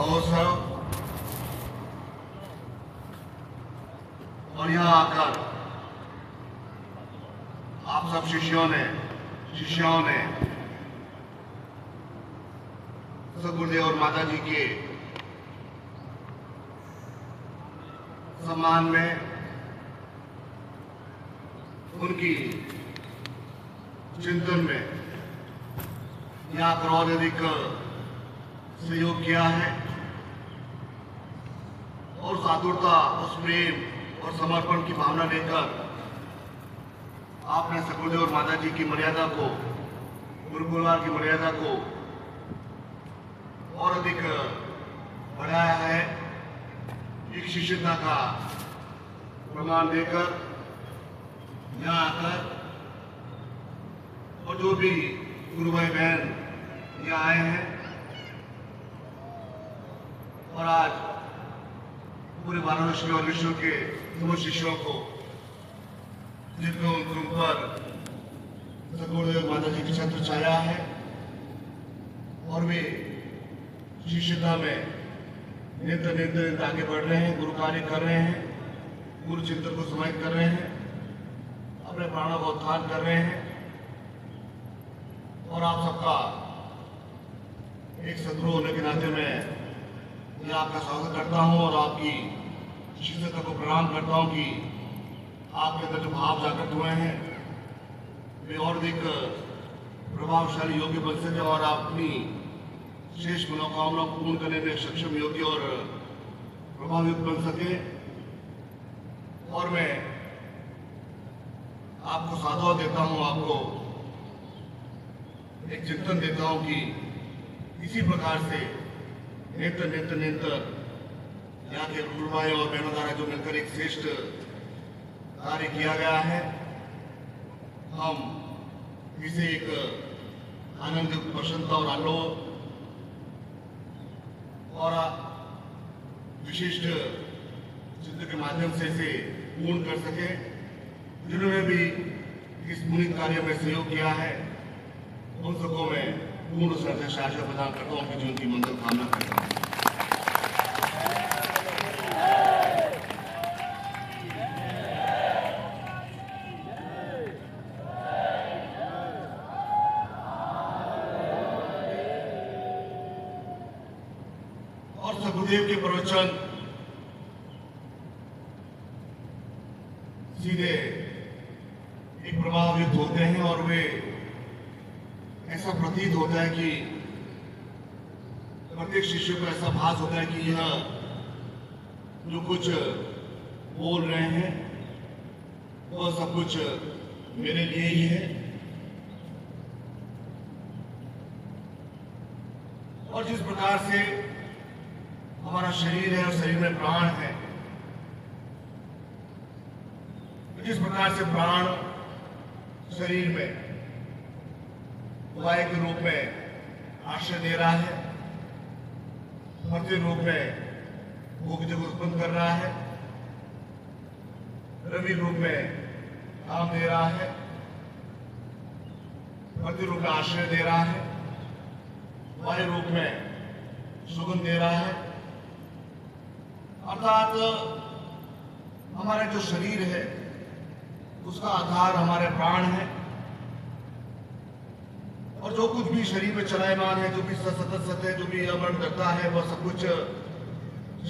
महोत्सव और यहाँ आकर आप सब शिष्यों ने सदगुरुदेव और माता जी के सम्मान में उनकी चिंतन में यहाँ पर और अधिक सहयोग किया है और उस आतुरता, उस प्रेम और समर्पण की भावना लेकर आपने सदगुरुदेव और माता जी की मर्यादा को, गुरु परिवार की मर्यादा को और अधिक बढ़ाया है। एक शिष्यता का प्रमाण देकर यहाँ आकर और जो भी गुरु भाई बहन यहाँ आए हैं और आज पूरे वाराणसी और विश्व के समस्त शिष्यों को जिनमें उन पर सदगुरुदेव माता जी की छत्र छाया है और वे शिष्यता में नित्य आगे बढ़ रहे हैं, गुरु कार्य कर रहे हैं, गुरु चिंतन को समाहित कर रहे हैं, अपने प्राणों का उत्थान कर रहे हैं और आप सबका एक सदगुरु होने के नाते मैं आपका स्वागत करता हूं और आपकी शिष्यता को प्रणाम करता हूं कि आपके अंदर जो भाव जागृत हुए हैं वे और अधिक प्रभावशाली योग्य बन सके और अपनी शेष मनोकामनाओं को पूर्ण करने में सक्षम, योग्य और प्रभावित बन सके। और मैं आपको साधुवाद देता हूं, आपको एक चिंतन देता हूं कि इसी प्रकार से नित्य यहाँ के गुरु भाई और बहनों द्वारा जो मिलकर एक श्रेष्ठ कार्य किया गया है, हम इसे एक आनंद, प्रसन्नता और आलोक और विशिष्ट चिंतन के माध्यम से इसे पूर्ण कर सके। जिन्होंने भी इस पुनीत कार्य में सहयोग किया है उन सबको मैं पूर्ण श्रद्धा से आशा प्रदान करता हूँ कि उनकी मंगल कामना करता हूँ। और सदगुरुदेव के प्रवचन सीधे एक प्रभावित होते हैं और वे ऐसा प्रतीत होता है कि प्रत्येक शिष्य को ऐसा भास होता है कि यह जो कुछ बोल रहे हैं वह सब कुछ मेरे लिए ही है। और जिस प्रकार से हमारा शरीर है और शरीर में प्राण है, जिस प्रकार से प्राण शरीर में वायु के रूप में आश्रय दे रहा है, मध्य रूप में भूख को उत्पन्न कर रहा है, रवि रूप में काम दे रहा है, मध्य रूप में आश्रय दे रहा है, वायु रूप में सुगंध दे रहा है। अर्थात हमारा जो शरीर है उसका आधार हमारे प्राण है और जो कुछ भी शरीर में चलायमान है, जो भी सतत है, जो भी अमरण करता है, वह सब कुछ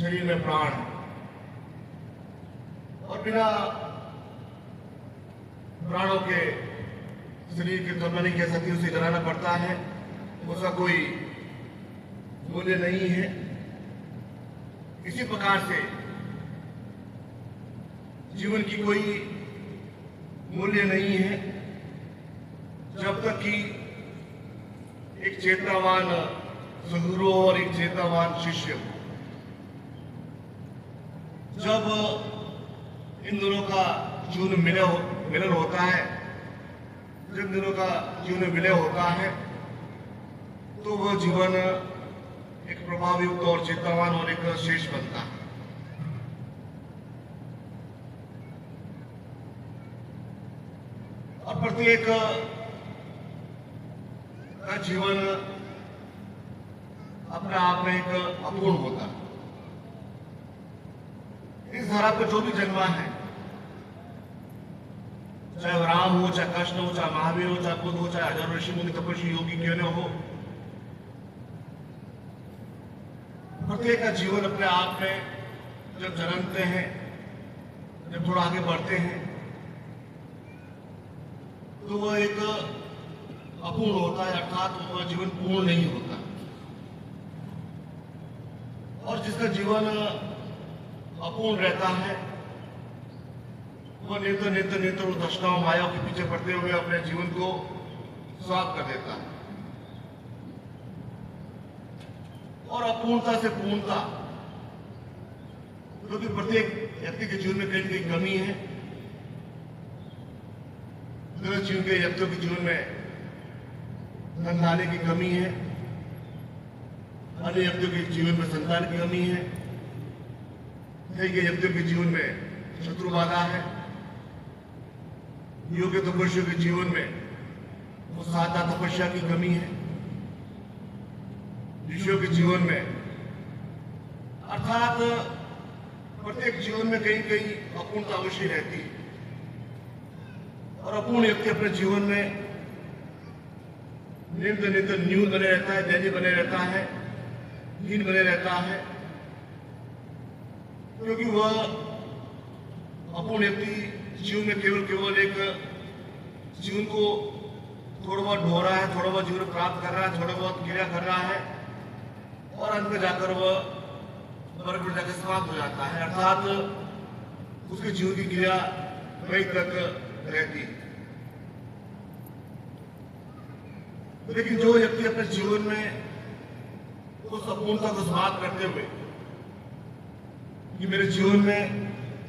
शरीर में प्राण है। और बिना प्राणों के शरीर की तुलना नहीं कह सकती, उसे जलाना पड़ता है, उसका कोई मूल्य नहीं है। इसी प्रकार से जीवन की कोई मूल्य नहीं है जब तक कि एक चेतनावान सदगुरु और एक चेतनावान शिष्य, जब इन दोनों का जीवन मिलन होता है, जब दोनों का जीवन विलय होता है तो वह जीवन एक प्रभावयुक्त और चेतनावान और एक शेष बनता है। और प्रत्येक का जीवन अपने आप में एक अपूर्ण होता है। इस धरा पर जो भी जन्मा है, चाहे वो राम हो, चाहे कृष्ण हो, चाहे महावीर हो, चाहे बुद्ध हो, चाहे हजारों ऋषि मुनि तपस्वी योगी क्यों न हो, प्रत्येक का जीवन अपने आप में जब जन्मते हैं, जब थोड़ा आगे बढ़ते हैं, तो वह एक अपूर्ण होता है, अर्थात वह जीवन पूर्ण नहीं होता। और जिसका जीवन अपूर्ण रहता है, वह नित्य तृष्णाओं मायाओं के पीछे पड़ते हुए अपने जीवन को समाप्त कर देता है। और अपूर्णता से पूर्णता, क्योंकि प्रत्येक व्यक्ति के जीवन में कहीं कहीं कमी है। जीवन के व्यक्तियों के जीवन में धन लाने की कमी है, अन्य व्यक्तियों के जीवन में संतान की कमी है, कई के व्यक्तियों के जीवन में शत्रु बाधा है, योग्य तपस्वियों के जीवन में वो साधा तपस्या की कमी है, ऋषियों के जीवन में, अर्थात प्रत्येक जीवन में कहीं कहीं अपूर्णता अवश्य रहती है। और अपूर्ण व्यक्ति अपने जीवन में नित्य न्यून बने रहता है, दैन्य बने रहता है, हीन बने रहता है, क्योंकि वह अपूर्ण व्यक्ति जीवन में केवल एक जीवन को थोड़ा बहुत ढो रहा है, थोड़ा बहुत जीवन प्राप्त कर रहा है, थोड़ा बहुत क्रिया कर रहा है, और अंत में जाकर वह वर्ग में जाकर समाप्त हो जाता है। अर्थात उसके जीवन की क्रिया वहीं तक रहती है। लेकिन जो व्यक्ति अपने जीवन में उस अपूर्णता को समाप्त करते हुए कि मेरे जीवन में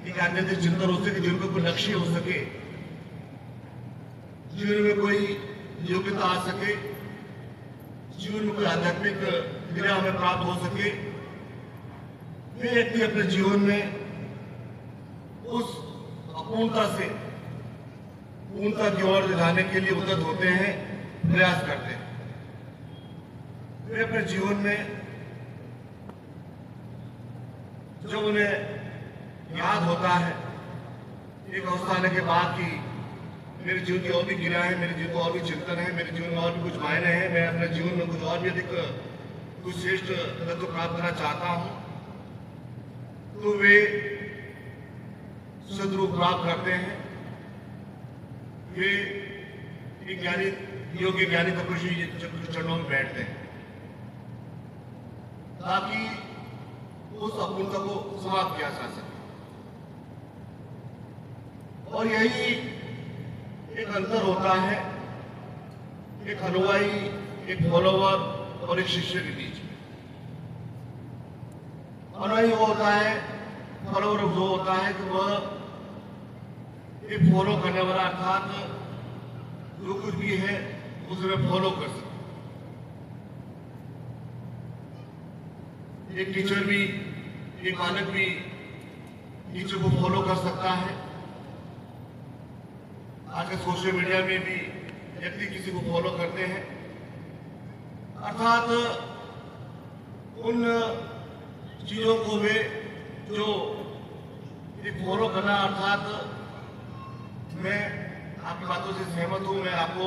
एक आध्यात्मिक चिंतन हो सके, जीवन में कोई लक्ष्य हो सके, जीवन में कोई योग्यता आ सके, जीवन में कोई आध्यात्मिक क्रिया हमें प्राप्त हो सके, वे व्यक्ति अपने जीवन में उस अपूर्णता से पूर्णता की ओर जाने के लिए उद्यत होते हैं, प्रयास करते हैं। वे अपने जीवन में जब उन्हें याद होता है एक अवस्था आने के बाद कि मेरे जीवन की और भी क्रिया है, मेरे जीवन को और भी चिंतन है, मेरे जीवन में और भी कुछ मायने हैं, मैं अपने जीवन में कुछ और भी अधिक कुछ श्रेष्ठ तत्व प्राप्त करना चाहता हूं, तो वे सद्रूप प्राप्त करते हैं। वे ज्ञानी योग्य ज्ञानी तपस्वी चरणों में बैठते हैं ताकि उस अपूर्णता को समाप्त किया जा सके। और यही एक अंतर होता है एक अनुयायी, एक फॉलोवर और एक शिष्य के बीच में। अनुयायी वो होता है, फॉलोवर वो होता है कि वह एक फॉलो करने वाला, अर्थात जो कुछ भी है उसे फॉलो कर सकते। एक टीचर भी, एक बालक भी टीचर को फॉलो कर सकता है। आज के सोशल मीडिया में भी व्यक्ति किसी को फॉलो करते हैं, अर्थात उन चीजों को वे जो एक फॉलो करना, अर्थात मैं आपकी बातों से सहमत हूं, मैं आपको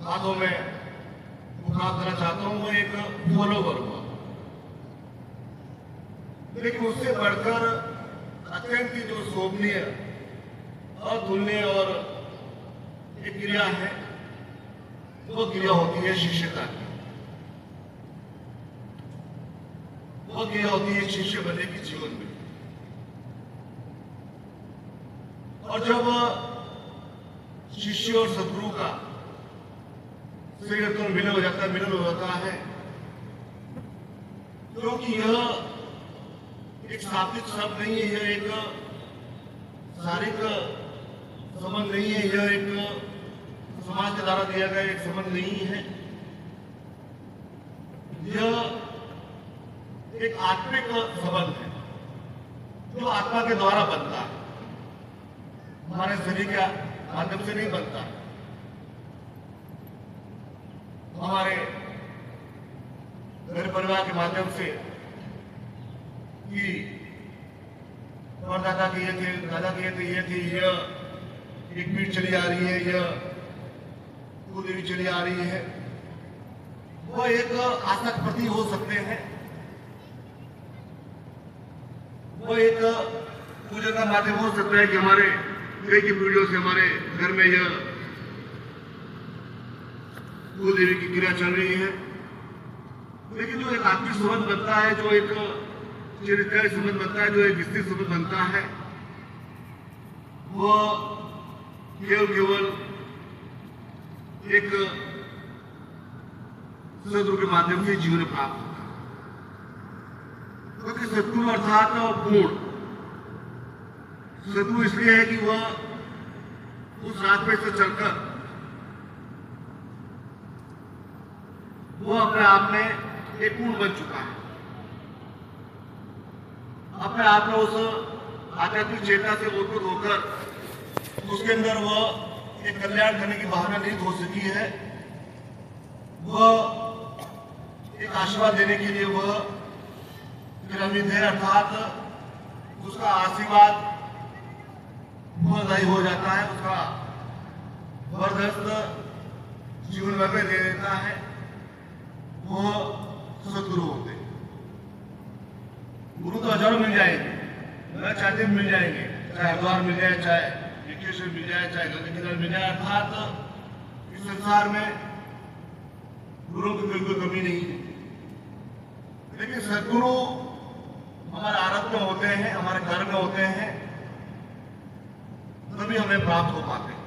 बातों में मुखात करना चाहता हूं, वो एक फॉलोवर हुआ। लेकिन उससे बढ़कर अत्यंत ही जो शोभनीय, अतुलनीय और एक क्रिया है, वो क्रिया होती है शिष्यता की। वो क्रिया होती है शिष्य बनने की जीवन में। और जब शिष्य और सद्गुरु का तो मिलन हो जाता है, क्योंकि यह एक शाब्दिक शब्द नहीं है, यह एक शारीरिक संबंध नहीं है, यह एक समाज के द्वारा दिया गया एक संबंध नहीं है, यह एक आत्मिक संबंध है जो आत्मा के द्वारा बनता है, हमारे शरीर के माध्यम से नहीं बनता। हमारे मेरे परिवार के माध्यम से कि परदादा के ये थे, दादा के ये थे, ये थी, यह एक पीढ़ी चली आ रही है, यह कुलदेवी चली आ रही है, वो एक आस्था के प्रति हो सकते हैं, वो एक पूजा का माध्यम हो सकता है कि हमारे कई की पीढ़ियों से हमारे घर में यह कुलदेवी की क्रिया चल रही है। लेकिन जो एक आत्मिक संबंध बनता है, जो एक चरित्र संबंध बनता है, जो एक विस्तृत संबंध बनता है, वो केवल एक सदगुरु के माध्यम से जीवन प्राप्त होता है। क्योंकि सदगुरु अर्थात पूर्ण सदगुरु इसलिए है कि वह उस रास्ते से चलकर वो अपने आप में एक पूर्ण बन चुका है, अपने आप में उस आध्यात्मिक चेतना से ओतप्रोत होकर उसके अंदर वह एक कल्याण करने की भावना नहीं हो सकी है। वह एक आशीर्वाद देने के लिए वह विनम्र है, अर्थात उसका आशीर्वाद फलदायी हो जाता है, उसका जबरदस्त जीवन में दे देता है। वो सदगुरु होते हैं। गुरु तो हजारों मिल जाएंगे, मैं चाहते मिल जाएंगे, चाहे हरिद्वार मिल जाए, चाहे विकेश्वर मिल जाए, चाहे गंगा किनारे मिल जाए, अर्थात इस संसार में गुरुओं की कोई कमी नहीं है। लेकिन सदगुरु हमारे आराध्य में होते हैं, हमारे घर में होते हैं, तभी हमें प्राप्त हो पाते हैं।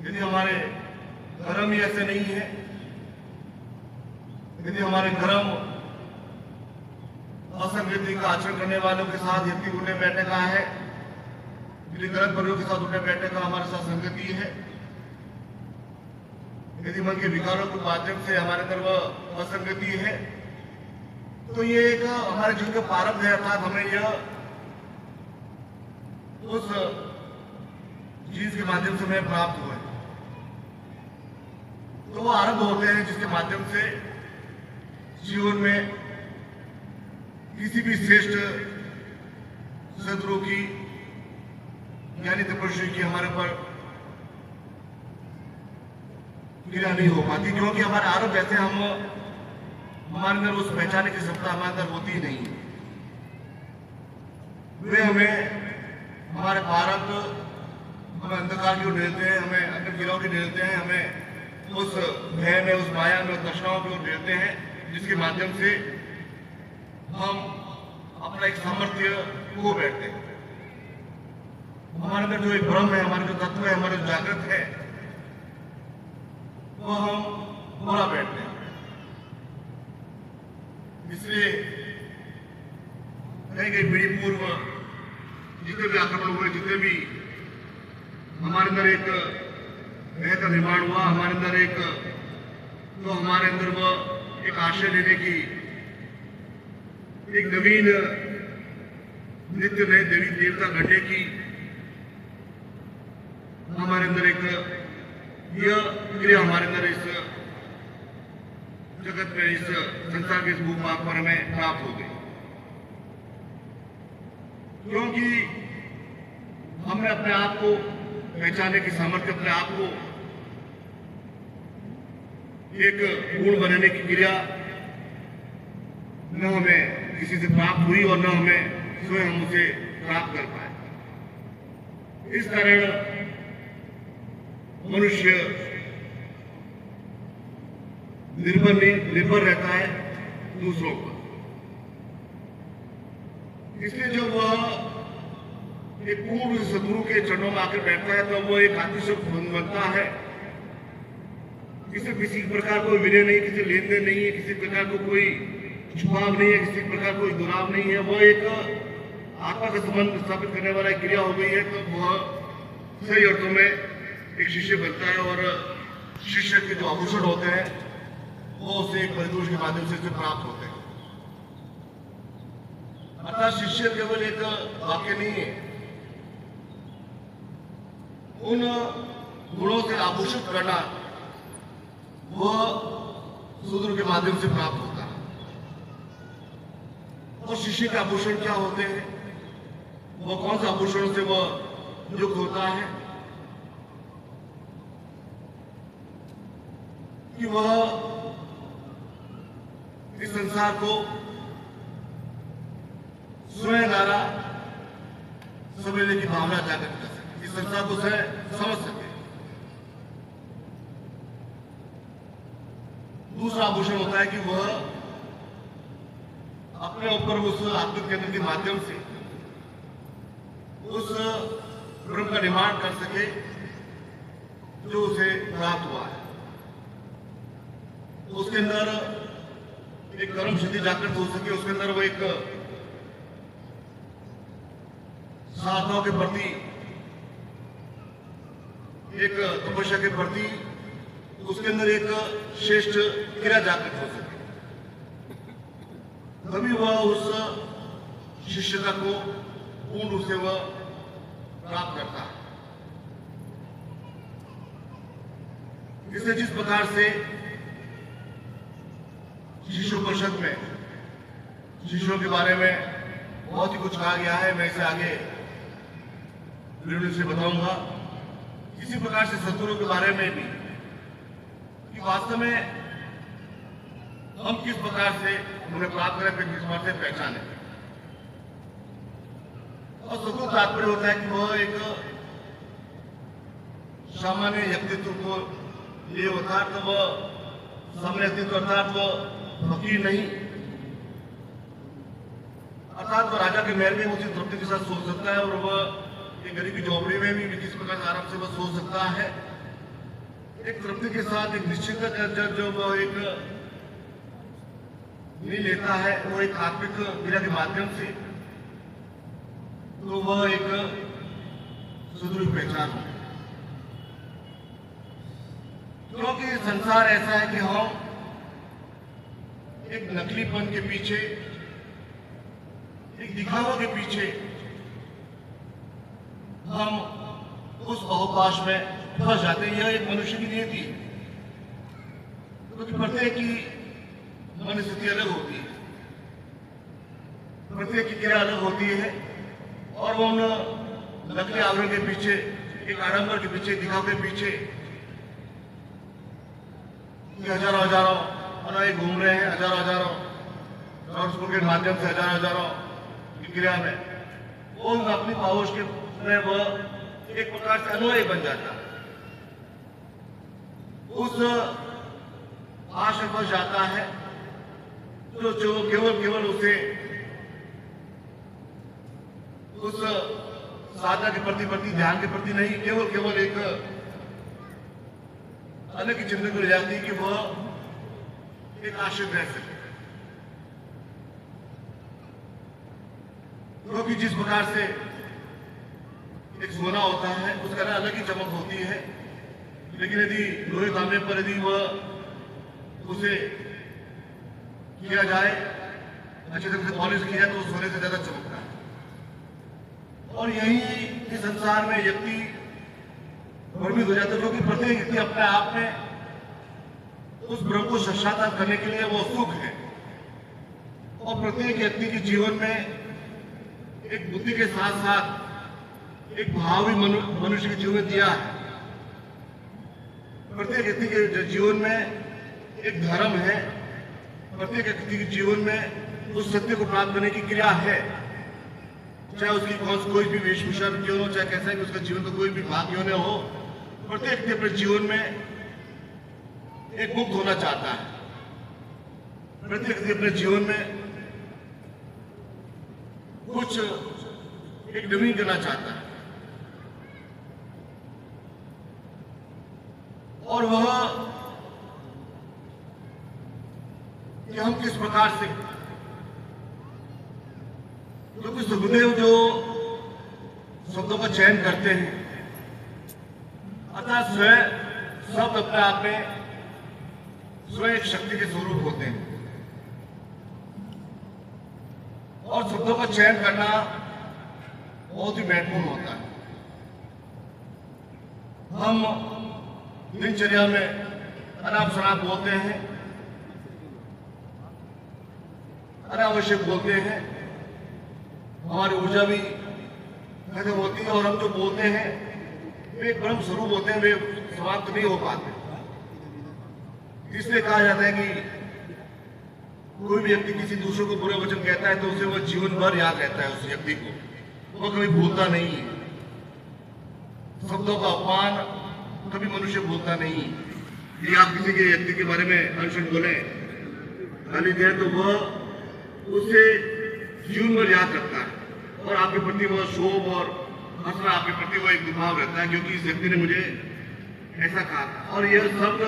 यदि हमारे धर्म ही ऐसे नहीं है, यदि हमारे धर्म असंगति का आचरण करने वालों के साथ यदि उठने बैठने का है, यदि गलत वर्गों के साथ उठने बैठने का हमारे साथ संगति है, यदि मन के विकारों के माध्यम से हमारे अंदर वह असंगति है, तो ये एक हमारे जीवन का प्रारब्ध है, अर्थात हमें यह उस चीज के माध्यम से हमें प्राप्त हुआ है। तो वो आरंभ होते हैं जिसके माध्यम से जीवन में किसी भी श्रेष्ठ सदगुरु की ज्ञानी तपस्वी की हमारे पर क्रिया नहीं हो पाती, क्योंकि हमारे आरोप ऐसे हमारे अंदर उस पहचाने की क्षमता हमारे अंदर होती ही नहीं है। वे हमें हमारे भारत हमें अंधकार की ओर ढेलते हैं, हमें अंधर गिरोह की ढेलते हैं, हमें उस भय में, उस माया में, उस दर्शनाओं की ओर ढेलते हैं, जिसके माध्यम से हम अपना एक सामर्थ्य खो बैठते हैं। हमारे अंदर जो एक ब्रह्म है, हमारे जो तत्व है, हमारे जो जागृत है, वो हम भूला बैठते हैं। इसलिए कई पीढ़ी पूर्व जितने भी आक्रमण हुए, जितने भी हमारे अंदर एक भय का निर्माण हुआ, हमारे अंदर एक तो हमारे अंदर वो एक आश्रय लेने की एक नवीन नित्य नए देवी देवता घटने की हमारे अंदर एक यह क्रिया हमारे अंदर इस जगत में, इस संसार के इस भूभाग पर हमें प्राप्त हो गई, क्योंकि हमने अपने आप को पहचानने की सामर्थ्य, अपने आप को एक गुण बनाने की क्रिया न हमें किसी से प्राप्त हुई और न हमें स्वयं हम उसे प्राप्त कर पाए। इस कारण मनुष्य निर्भर रहता है दूसरों पर। इसलिए जब वह एक पूर्ण सदगुरु के चरणों में आकर बैठता है, तो वो एक आत्मशुद्ध बनता है। इससे किसी प्रकार कोई विनय नहीं, किसी लेन देन नहीं है, किसी प्रकार को कोई छुपाव नहीं है, किसी प्रकार कोई दुराव नहीं है। वो एक आत्मा का संबंध स्थापित करने वाला क्रिया हो गई है, तो वह सही अर्थों में एक शिष्य बनता है और शिष्य के जो आभूषण होते हैं वो उसे एक परितोष के माध्यम से प्राप्त होते हैं। अर्थात शिष्य केवल एक वाक्य नहीं है, उन गुणों से आभूषित करना वो सूत्रों के माध्यम से प्राप्त होता है। और शिष्य के आभूषण क्या होते हैं, वो कौन सा आभूषणों से वह युक्त होता है कि वह इस संसार को स्वयं द्वारा समझने की भावना जागृत कर सके, इस संसार को स्वयं समझ सके। दूसरा आभूषण होता है कि वह अपने ऊपर उस आत्मिक केंद्र के माध्यम से उस ब्रह्म का निर्माण कर सके जो उसे प्राप्त हुआ है। उसके अंदर एक कर्म सिद्धि जागृत हो सके, उसके अंदर वो एक साधनाओं के प्रति, एक तपस्या के प्रति उसके अंदर एक श्रेष्ठ क्रिया जागृत हो सके, तभी वह उस शिष्यता को पूर्ण रूप से वह प्राप्त करता है। इससे जिस प्रकार से शिष्योपनिषद में शिष्यों के बारे में बहुत ही कुछ कहा गया है, मैं इसे आगे वीडियो से बताऊंगा। इसी प्रकार से सद्गुरु के बारे में भी कि वास्तव में हम किस प्रकार से उन्हें प्राप्त करें, फिर किस प्रकार से पहचाने। और सद्गुरु तात्पर्य होता है कि वह एक सामान्य व्यक्तित्व को लिए होता है, तो वह सामान्य व्यक्तित्व अर्थात वह फकीर नहीं, अर्थात वह राजा के महल में उसी तृप्ति के साथ सो सकता है और वह एक गरीबी झोपड़ी में भी किस प्रकार से आराम से वह सो सकता है। एक तृप्ति के साथ एक निश्चित जो वह एक नहीं लेता है, वो एक आत्मिक क्रिया के माध्यम से, तो वह एक सुदृढ़ पहचान है। क्योंकि संसार ऐसा है कि हम एक नकलीपन के पीछे, एक दिखावा के पीछे हम उस अवकाश में फंस जाते हैं। यह एक मनुष्य की नियति है, क्योंकि प्रत्येक की मनस्थिति अलग होती है, प्रत्येक की क्रिया अलग होती है और वो उन नकली आवरण के पीछे, एक आडंबर के पीछे, दिखाव के पीछे हजारों हजारों अनाई घूम रहे हैं, हजारों हजारों स्कूल के माध्यम से हजारों हजारों की क्रिया में वो अपनी पावश के में वह एक प्रकार से अनुयायी बन जाता है, उस आशय पर जाता है जो केवल उसे उस साधना के प्रति ध्यान के प्रति नहीं, केवल एक अलग ही चिंतन को ले जाती है कि वह एक आश्रित रह सके। क्योंकि जिस प्रकार से एक सोना होता है उसका अलग ही चमक होती है, लेकिन यदि लोहे तांबे पर यदि वह उसे किया जाए, अच्छे तरह से पॉलिश किया जाए, तो सोने से ज्यादा चमकता है। और यही इस संसार में व्यक्ति भ्रमित हो जाता है, क्योंकि प्रत्येक व्यक्ति अपने आप में उस ब्रह्म को साक्षात्कार करने के लिए वो सुख है। और प्रत्येक व्यक्ति के जीवन में एक बुद्धि के साथ साथ एक भाव भी मनुष्य के जीवन में दिया है। प्रत्येक व्यक्ति के जीवन में एक धर्म है, प्रत्येक व्यक्ति के जीवन में उस सत्य को प्राप्त करने की क्रिया है, चाहे उसकी कोई भी वेशभूषा क्यों हो, चाहे कैसा भी उसका जीवन का कोई भी भाग क्यों न हो। प्रत्येक व्यक्ति अपने जीवन में एक मुक्त होना चाहता है, प्रत्येक व्यक्ति अपने जीवन में कुछ एक नवीन करना चाहता है। और वह कि हम किस प्रकार से, क्योंकि सुखदेव जो शब्दों का चयन करते हैं, अतः स्वयं शब्द अपने आप में स्वयं एक शक्ति के स्वरूप होते हैं। और शब्दों का चयन करना बहुत ही महत्वपूर्ण होता है। हम दिनचर्या में अनाप शनाप बोलते हैं, अनावश्यक बोलते हैं, हमारी ऊर्जा भी खत्म होती है और हम जो बोलते हैं वे ब्रह्म स्वरूप होते हैं, वे समाप्त नहीं हो पाते। इसलिए कहा जाता है कि कोई भी व्यक्ति किसी दूसरे को बुरे वचन कहता है तो उसे वह जीवन भर याद रहता है, उस व्यक्ति को वो कभी भूलता नहीं है। शब्दों का अपमान कभी मनुष्य भूलता नहीं। कि आप किसी के व्यक्ति के बारे में अनशन बोले, गाली दें तो वह उसे जीवन भर याद रखता है और आपके प्रति वह शोभ और हंसना, आपके प्रति वह एक दुभाव रहता है, क्योंकि इस व्यक्ति ने मुझे ऐसा कहा था। और यह शब्द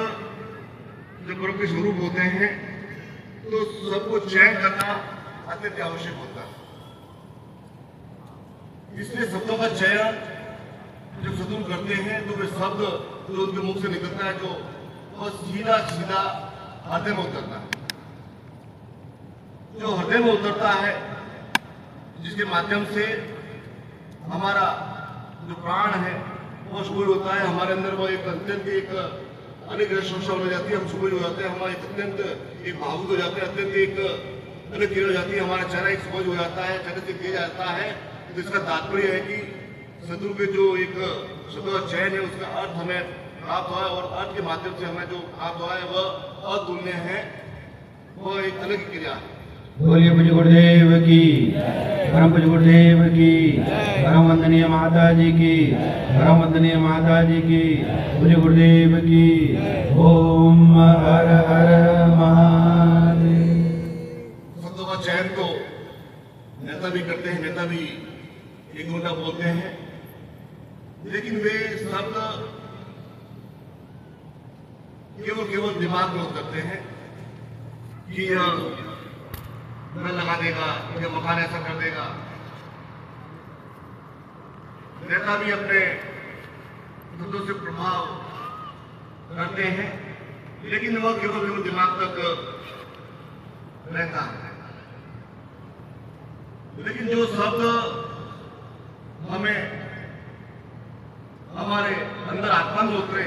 जब प्रभु के स्वरूप होते हैं तो सबको चयन करना अत्यंत आवश्यक होता है। इसलिए शब्दों का चयन जब सदुल करते हैं तो वे शब्द जो उनके मुख से निकलता है, जो वह सीधा सीधा हृदय में उतरता है, जो हृदय में उतरता है, जिसके माध्यम से हमारा जो प्राण है वो शुभ होता है। हमारे अंदर वो एक अत्यंत एक अनेक समस्या हो जाती है, हम शुभ हो जाते हैं, हमारे अत्यंत एक भावुक हो जाते हैं, अत्यंत एक अलग हो जाती है, हमारा चेहरा एक समझ हो जाता है, चेहरे से किया जाता है। तो इसका तात्पर्य है कि शत्रु के जो एक शब्द का चयन है उसका अर्थ हमें प्राप्त हुआ है और अर्थ के माध्यम से हमें जो प्राप्त हुआ है वह अतुल्य है, वह एक अलग क्रिया है। बोलिए पूज्य गुरुदेव की, परम पूज्य गुरुदेव की, परम वंदनीय माता जी की, परम वंदनीय माता जी की, पूज्य गुरुदेव की। ओम हर हर महादेव। शब्दों का चयन तो नेता भी करते हैं, नेता भी एक घंटा बोलते हैं, लेकिन वे शब्द केवल दिमाग में उतरते हैं कि न लगा देगा, ये मकान ऐसा कर देगा। नेता भी अपने शब्दों से प्रभाव करते हैं, लेकिन वह केवल दिमाग तक रहता है। लेकिन जो शब्द हमें हमारे अंदर आत्मा में उतरे,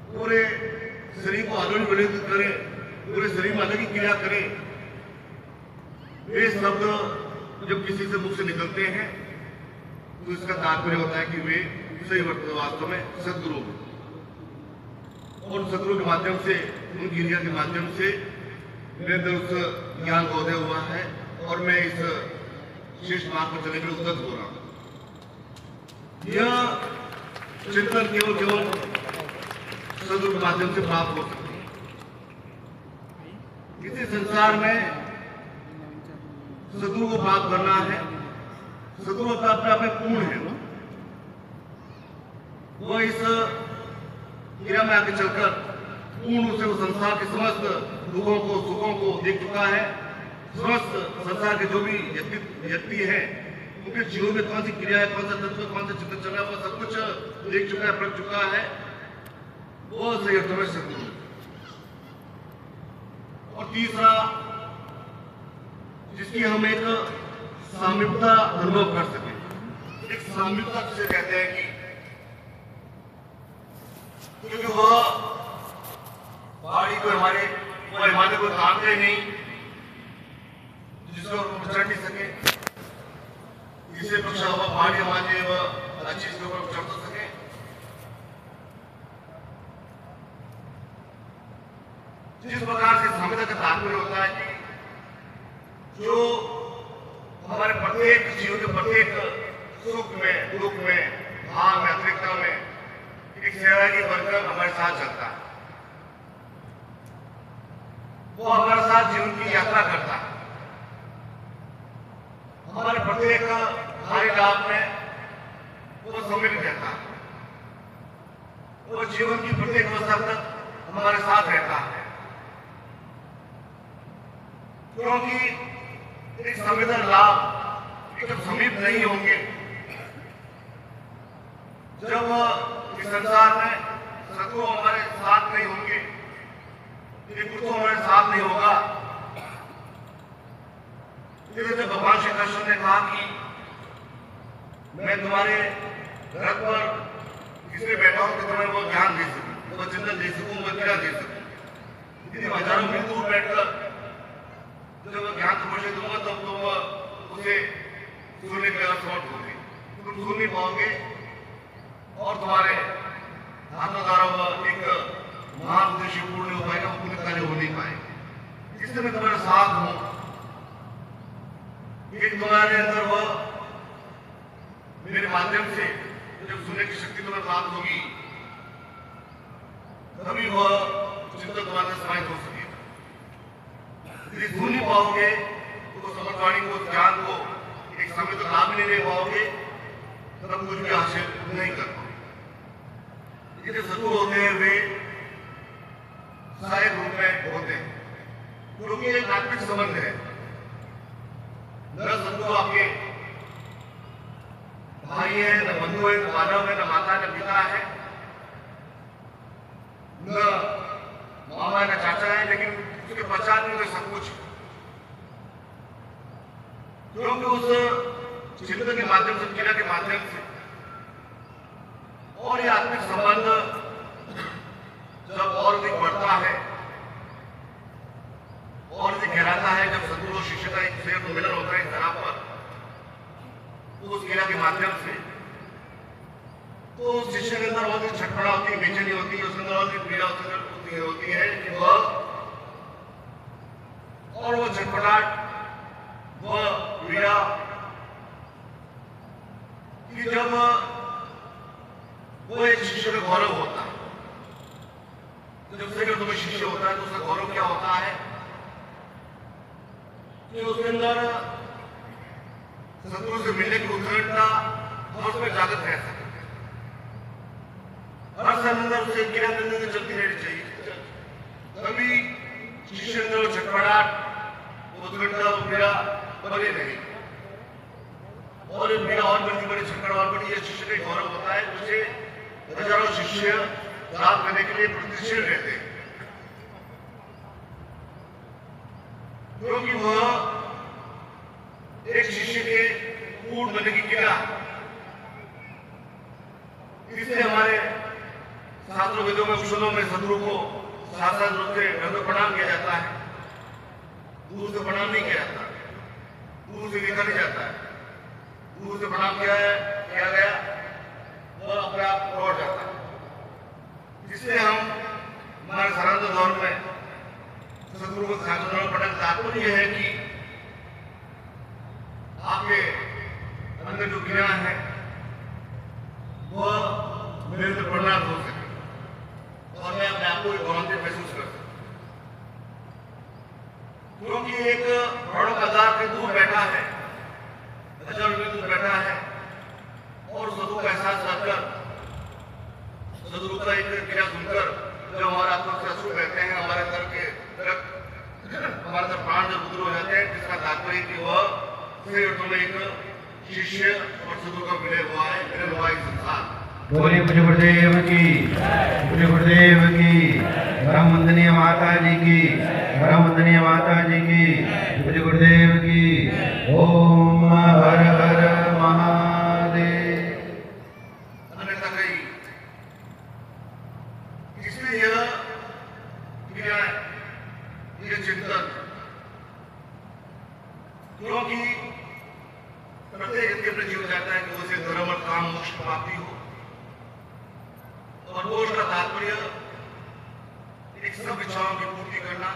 पूरे शरीर को आलोड़ित करे, पूरे शरीर में अलग ही क्रिया करे, वे शब्द जब किसी से मुख से निकलते हैं तो इसका तात्पर्य होता है कि वे सही वास्तव में सद्गुरु हैं। और सद्गुरु के माध्यम से, उन क्रिया के माध्यम से मेरे अंदर उस ज्ञान का उदय हुआ है और मैं इस शेष मार्ग पर चलने के लिए उद्यत हो रहा हूं। यह चिंतन केवल सद्गुरु के माध्यम से प्राप्त हो सकती है। किसी संसार में सद्गुरु को प्राप्त करना है, सद्गुरु अपने आप में पूर्ण है, वो इस क्रिया में आगे चलकर पूर्ण से वो संसार के समस्त दुखों को सुखों को देख चुका है। समस्त संसार के जो भी व्यक्ति है उनके जीवन में कौन सी क्रिया है, कौन सा तत्व, कौन सा चिंतन चल रहा है, वो सब कुछ देख चुका है, पढ़ चुका है। वो सही अर्थों में सद्गुरु। और तीसरा, जिसकी हम एक सामीप्यता अनुभव कर सके। एक सामीप्यता जिसे कहते हैं कि क्योंकि वह पहाड़ी को हिमालय को ताकते नहीं, जिसको चढ़ नहीं सके, जिसे पक्षा हुआ पहाड़ी हिमालय वह अच्छी इसके ऊपर चढ़ तो सके। जिस प्रकार से सामीप्यता का तात्पर्य होता है कि जो हमारे प्रत्येक जीवन के प्रत्येक सुख में, दुख में, भाव में, अतिरिक्ता में एक सहभागी बनकर हमारे साथ चलता है। वो हमारे साथ जीवन की यात्रा करता है। हमारे प्रत्येक कार्य लाभ में वो सम्मिलित रहता है। वो जीवन की प्रत्येक अवस्था तक हमारे साथ रहता है, क्योंकि एक संवेदन लाभ जब समीप नहीं होंगे, जब इस संसार में सद्गुरु हमारे साथ नहीं होंगे, एक गुरु हमारे साथ नहीं होगा। जब भगवान श्री कृष्ण ने कहा कि मैं तुम्हारे रथ पर इसलिए बैठा हूं कि तुम्हें वो ज्ञान दे सकूं, वो चिंतन दे सकूं, वो क्रिया दे सकूं। हजारों मील दूर बैठकर जब मैं ज्ञान तपस्या दूंगा तब तुम उसे सुनने के असमर्थ होगे, तुम सुन नहीं पाओगे और तुम्हारे हाथों द्वारा वह एक महान उद्देश्य पूर्ण हो पाएगा, वो पूर्ण कार्य हो नहीं पाएगा। इसलिए मैं तुम्हारे साथ हूं कि तुम्हारे अंदर वह मेरे माध्यम से जब सुनने की शक्ति तुम्हें प्राप्त होगी तभी वह चिंतन तुम्हारे समाहित हो सकेगा। यदि सुन नहीं पाओगे तो समझवाणी को, ज्ञान को एक समय तो लाभ नहीं ले पाओगे, तब कुछ भी हासिल नहीं कर पाओगे। जितने सत्सुर होते हैं वे सहायक रूप में होते हैं, क्योंकि एक आत्मिक संबंध है। न सत्सुर आपके भाई है, न बंधु है, न मानव है, न माता, न पिता है, न मामा, न चाचा है, लेकिन उसके पहचान में सब कुछ, क्योंकि उस चिंतन के माध्यम से, क्रिया के माध्यम से और ये आत्मिक संबंध जब और अधिक बढ़ता है और अधिक गहराता है, जब सद्गुरु और शिष्य का एक दूसरे को मिलन होता है इस तरह पर, तो उस क्रिया के माध्यम से तो शिष्य के अंदर बहुत छटपटा होती है, बेचैनी होती है, उसके अंदर बहुत पीड़ा होती है कि वह और वो छटपटाहट, वह पीड़ा कि जब वो एक शिष्य का गौरव होता है, जब से तुम्हें शिष्य होता है तो उसका गौरव क्या होता है कि उसके अंदर सद्गुरु से मिलने की उत्कंठा और उसमें जागृत रह सके। हर समय अंदर उसे क्रिया चलती रहनी चाहिए, कभी शिष्य अंदर छटपटाहट, उत्कंठा, पीड़ा बने नहीं और पीड़ा और बढ़ती बड़ी, छटपट और बड़ी। ये शिष्य का गौरव होता है, उसे हजारों शिष्य प्राप्त करने के लिए प्रतिशील रहते हैं, क्योंकि वह एक शिष्य के पूर्ण बनने की क्रिया। इसलिए हमारे शास्त्रों वेदों में, उपनिषदों में सद्गुरु को साक्षात रूप से प्रणाम किया जाता है, दूर से प्रणाम नहीं किया जाता, दूर से देखा नहीं जाता है। दूर से प्रणाम किया गया वह अपने आप लौट जाता है। जिससे हम हमारे सनातन धर्म में सद्गुरु को साक्षात प्रणाम तात्पर्य यह है कि आपके अंदर जो ज्ञान है वह मेरे अंदर परिणाम हो सके और मैं अपने आप को गौरवान्वित महसूस कर सकूं, क्योंकि एक बड़ो बाजार के दूर बैठा है, हजार रुपये दूर बैठा है और सद्गुरु का एहसास रखकर, सद्गुरु का एक क्रिया सुनकर जब हमारे आत्मा से अश्रु बहते हैं, हमारे अंदर के हमारे अंदर प्राण जब उतर हो जाते हैं, जिसका तात्पर्य कि वह में एक शिष्य और सद्गुरु का विलय हुआ है, विलय हुआ एक संसार। बोले पूज्य गुरुदेव की, पूज्य गुरुदेव की, परम वंदनीय माता जी की, परम वंदनीय माता जी की, पूज्य गुरुदेव की। ओम हर हर महादेव। अन्यथा कही, इसलिए यह क्रिया, यह चिंतन, क्योंकि प्रत्येक व्यक्ति अपने जीवन चाहता है कि उसे धर्म और काम मोक्ष प्राप्ति हो, और मोक्ष का तात्पर्य एक सब इच्छाओं की पूर्ति करना,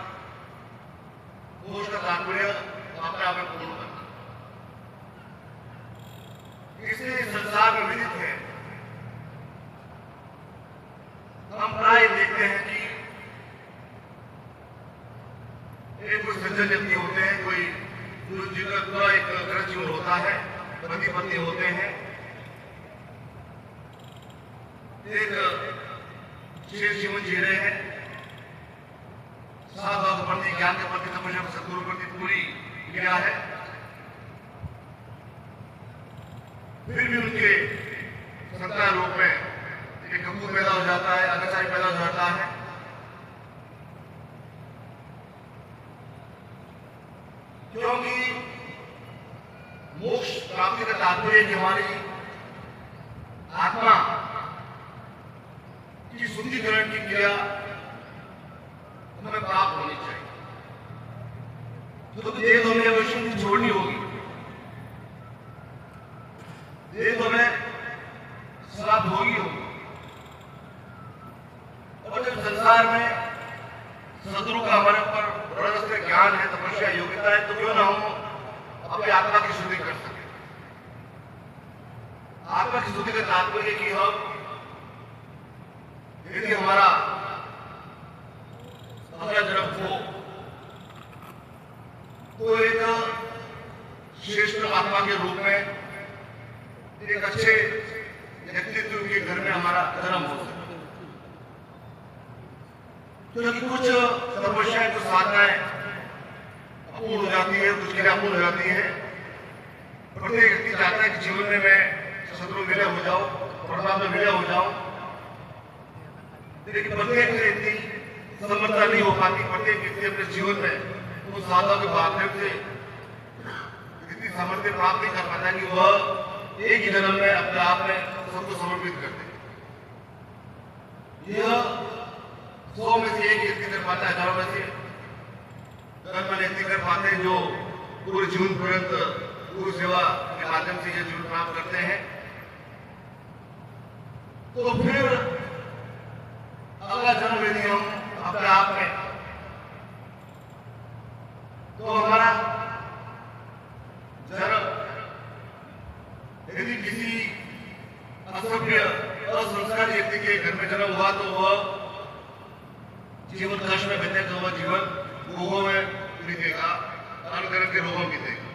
मोक्ष का तात्पर्य अपने आप में पूर्ण करना। इसलिए इस संसार में विदित है, हम प्राय देखते हैं कि एक कोई सज्जन व्यक्ति होते हैं, कोई जिनका पूरा एक ग्रह जीवन होता है, पति पत्नी होते हैं, एक शेष जीवन जी रहे हैं, साधु के प्रति, ज्ञान के प्रति, तपस्या सद्गुरु के प्रति पूरी क्रिया है, फिर भी उनके संतान रूप में एक कपूर पैदा हो जाता है, अनाचारी पैदा हो जाता है। क्योंकि मोक्ष प्राप्ति का तात्पर्य कि हमारी आत्मा की शुद्धिकरण की क्रिया हमें प्राप्त होनी चाहिए। तो देह हमें अवश्य छोड़नी होगी। देह तो हमें समाप्त होगी। और जब संसार में सदगुरु का हमारे ऊपर बड़ा ज्ञान है, तपस्या, योग्यता है, तो क्यों ना हम अपनी आत्मा की शुद्धि कर सके। आत्मा की शुद्धि का तात्पर्य कि हम यदि हमारा अगला जन्म हो तो एक श्रेष्ठ आत्मा के रूप में एक अच्छे व्यक्तित्व के घर में हमारा जन्म हो सके। क्योंकि कुछ तपस्याएं, कुछ साधनाएं अपूर्ण हो जाती है, कुछ क्रिया अपूर्ण हो जाती है। प्रत्येक व्यक्ति चाहता है कि जीवन में मैं सदगुरु विलय हो जाऊं, परमात्मा में विलय हो जाऊं, लेकिन प्रत्येक से इतनी समर्थता नहीं हो पाती। प्रत्येक व्यक्ति अपने जीवन में उस साधना के माध्यम से इतनी सामर्थ्य प्राप्त नहीं कर पाता कि वह एक ही जन्म में अपने आप में सबको समर्पित कर दे। यह 100 में से एक व्यक्ति कर पाता है, हजारों में से कर्म व्यक्ति कर पाते हैं जो पूरे जीवन पर्यंत गुरु सेवा के माध्यम से यह जीवन प्राप्त करते हैं। तो फिर अगला जन्म यदि हम अपने आप में, तो हमारा जन्म यदि किसी असभ्य असंस्कार व्यक्ति के घर में जन्म हुआ तो वह जीवन कष्ट में बीतेगा, वह जीवन रोगों में बीतेगा, अन्य तरह के रोगों में बीतेगा।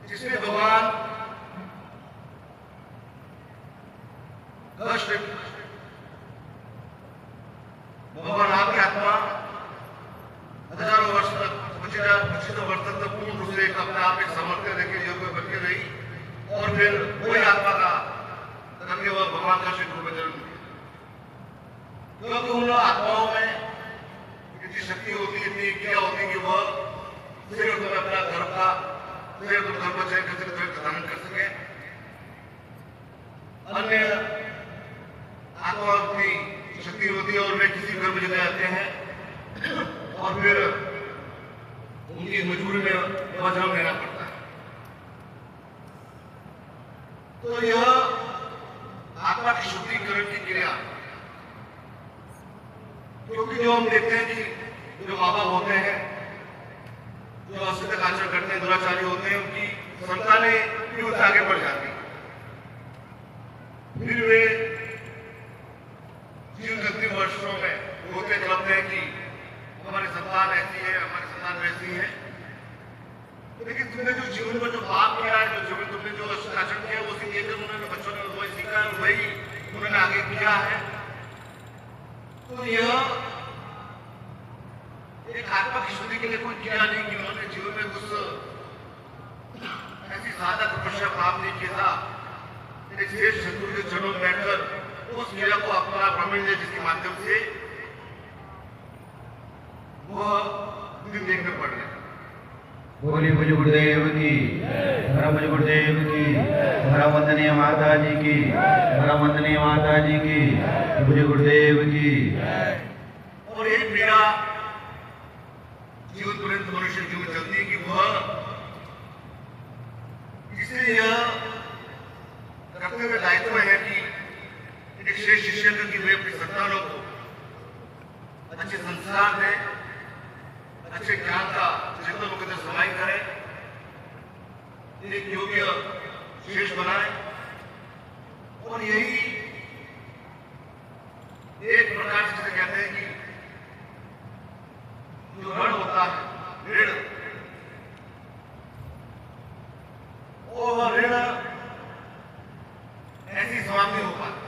जिसमें भगवान कष्ट, भगवान आपकी आत्मा हजारों वर्ष तक, 25 वर्ष तक पूर्ण रूप से अपने आप एक सामर्थ्य देके योग्य बन के रही, और फिर वही आत्मा का करके वह भगवान का रूप में जन्म लिया। क्योंकि उन आत्माओं में इतनी शक्ति होती है, इतनी क्रिया होती है कि वह सिर्फ अपना धर्म का चयन कर सके, धारण कर सके। अन्य आत्मा की शक्ति होती है और वे किसी घर में चले जाते हैं और फिर उनकी मजबूरी में वह जन्म लेना पड़ता है। तो यह आत्मा की शुद्धिकरण की क्रिया, क्योंकि जो हम देखते हैं कि जो माँ बाप होते हैं, जो असत्य आचरण करते हैं, दुराचारी होते हैं, उनकी संतानें भी उनसे आगे बढ़ जाती हैं। फिर वे जीवन के अंतिम वर्षों में रोते कलपते हैं कि हमारी संतान ऐसी है, हमारी संतान वैसी है। लेकिन तुमने जो जीवन में जो पाप किया है, जो जीवन तुमने जो आचरण किया है, उसी देकर उन्होंने बच्चों ने वही सीखा है, वही उन्होंने आगे किया है। तो यह एक आत्मा की शुद्धि के लिए कोई क्रिया नहीं कि उन्होंने जीवन में कुछ ऐसी साधक तपस्या प्राप्त नहीं किया था। एक श्रेष्ठ सदगुरु के चरणों में बैठकर उस क्रिया को अपना प्रमाण दे, जिसके माध्यम से वह दिन देखने पड़ रहे। बोली भुज गुरुदेव की, परम भुज गुरुदेव की, परम वंदनीय माता जी की, परम वंदनीय माता जी की, भुज गुरुदेव की। और एक मेरा जीवन पर्यंत मनुष्य जीवन चलती है कि वह इसलिए यह कर्तव्य दायित्व है कि एक श्रेष्ठ शिष्य की वे अपनी संतानों को अच्छे संस्कार दें, अच्छे ज्ञान का जितना मुकदर समाई करें, एक योग्य श्रेष्ठ बनाए। और यही एक प्रकार से कहते हैं कि जो ऋण होता है, ऋण, और ऋण ऐसी समाप्त नहीं हो पाती।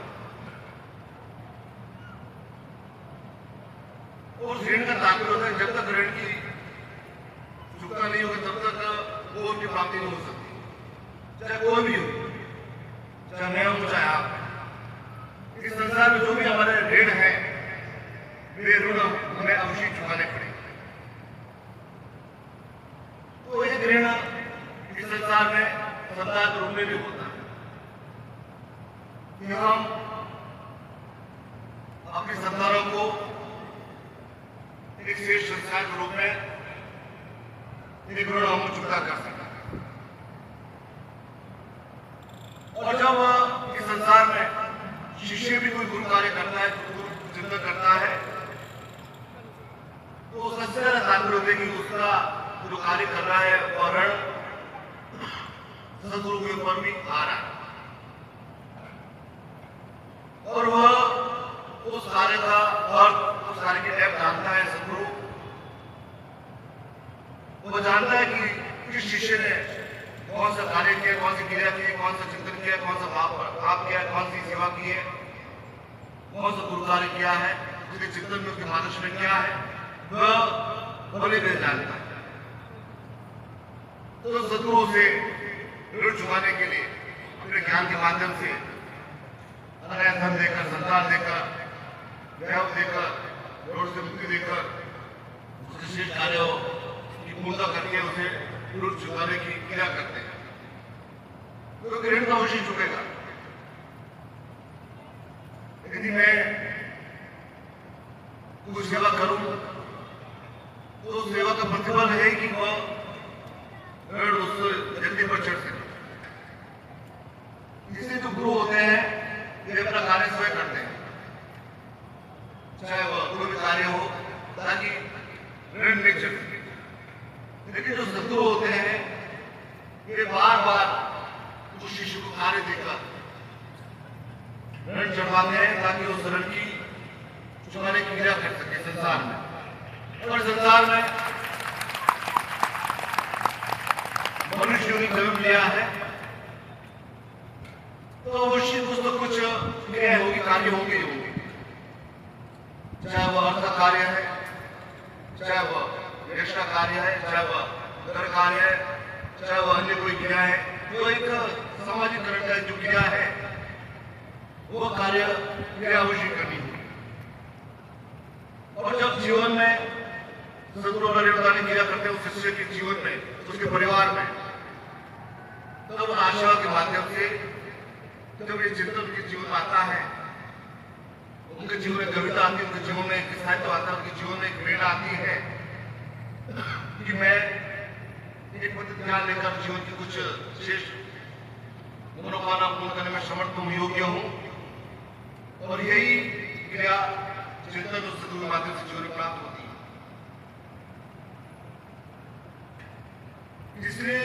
और ऋण का तात्पर्य होता है जब तक ऋण की चुकता नहीं होगा तब तक वो उनकी प्राप्ति नहीं हो सकती, चाहे कोई भी हो, चाहे मैं हूं चाहे आप। इस संसार में जो भी हमारे ऋण है, वे ऋण हमें अवश्य चुकाने पड़ेंगे। तो एक ऋण इस संसार में संतान के रूप में भी होता है कि हम अपनी संतानों को एक श्रेष्ठ संस्कार के रूप में एक ऋण हम चुकता कर सकें। और जब इस संसार में शिष्य भी कोई गुरु कार्य करता है, गुरु चिंतन करता है, तो सबसे ज्यादा तात्पर्य होता है कि उसका जो कार्य कर रहा है वह ऋण सदगुरु के ऊपर भी आ रहा है और वह उस कार्य का अर्थ, उस कार्य की डेप्थ जानता है। सदगुरु वो जानता है कि किस शिष्य ने कौन सा कार्य किया, कौन सी क्रिया की, कौन सा चिंतन किया, कौन सा भाव किया, कौन सी सेवा की है, कौन सा गुरु कार्य किया है, उसके चिंतन में, उसके मानस में क्या है, वह भले भी जानता है। तो सदगुरु से ऋण चुकाने के लिए अपने ज्ञान के माध्यम से धन देकर, संतान देकर, वैभव देकर, ऋण से मुक्ति देकर, उसके श्रेष्ठ कार्यों की पूर्णता करके उसे ऋण चुकाने की क्रिया करते हैं। क्योंकि ऋण तो अवश्य चुकेगा। यदि मैं कुछ सेवा करूं तो उस सेवा का प्रतिफल है कि वह ऋण उस व्यक्ति पर चढ़ सके। जिससे जो गुरु होते हैं ये अपना कार्य स्वयं करते हैं, चाहे वह कोई भी कार्य हो, ताकि ऋण नहीं चढ़ सके। लेकिन जो सदगुरु होते हैं ये बार बार उस शिष्य को कार्य देकर ऋण चढ़वाते हैं ताकि उस ऋण की चुकाने की क्रिया कर सके संसार में। और संसार में मनुष्य ने जन्म लिया है तो अवश्य कुछ तो कुछ क्रिया होगी, कार्य होंगे ही होंगे। चाहे वह अर्थ का कार्य है, चाहे वह यश का कार्य है, चाहे वह घर कार्य है, चाहे वह अन्य कोई क्रिया है, तो एक सामाजिकरण का जो क्रिया है वो कार्य क्रिया अवश्य करनी होगी। और जब जीवन में सदगुरु बताने क्रिया करते हैं उस शिष्य के जीवन में, उसके परिवार में, तब आशीर्वाद के माध्यम से जब ये चिंतन उनके जीवन में आता है, उनके जीवन में कविता आती है, उनके जीवन में एक साहित्य आता है, उनके जीवन में एक प्रेरणा आती है कि मैं एक पद्धति ध्यान लेकर जीवन की कुछ शेष मनोकामना पूर्ण करने में समर्थ हूं, योग्य हूं। और यही क्रिया चिंतन उस सदगुरु के माध्यम से जीवन में प्राप्त होती है। इसलिए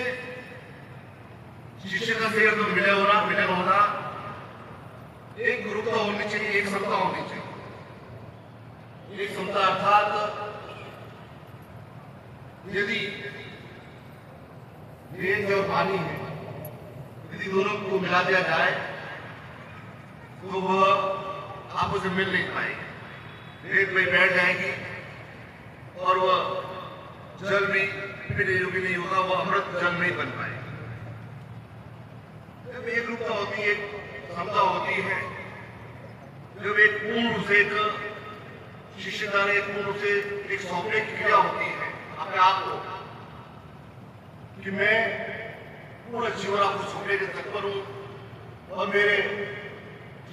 शिष्य का सेवा तो मिलन होना एक गुरुता होनी चाहिए, एक समता होनी चाहिए। एक समता अर्थात यदि वेद और पानी है, यदि दोनों को मिला दिया जाए तो वह आपस में मिल नहीं पाएगी। वेद में बैठ जाएगी और वह जल में योगी नहीं होगा, वह अमृत जल नहीं बन पाएगी। जब एक रूपता होती है, एक क्षमता होती है, जब एक पूर्ण रूप से एक शिष्यता ने एक पूर्ण रूप से एक सौंपने की क्रिया होती है अपने आप को कि मैं पूरा जीवन आपको सौंपने के तत्पर हूं और मेरे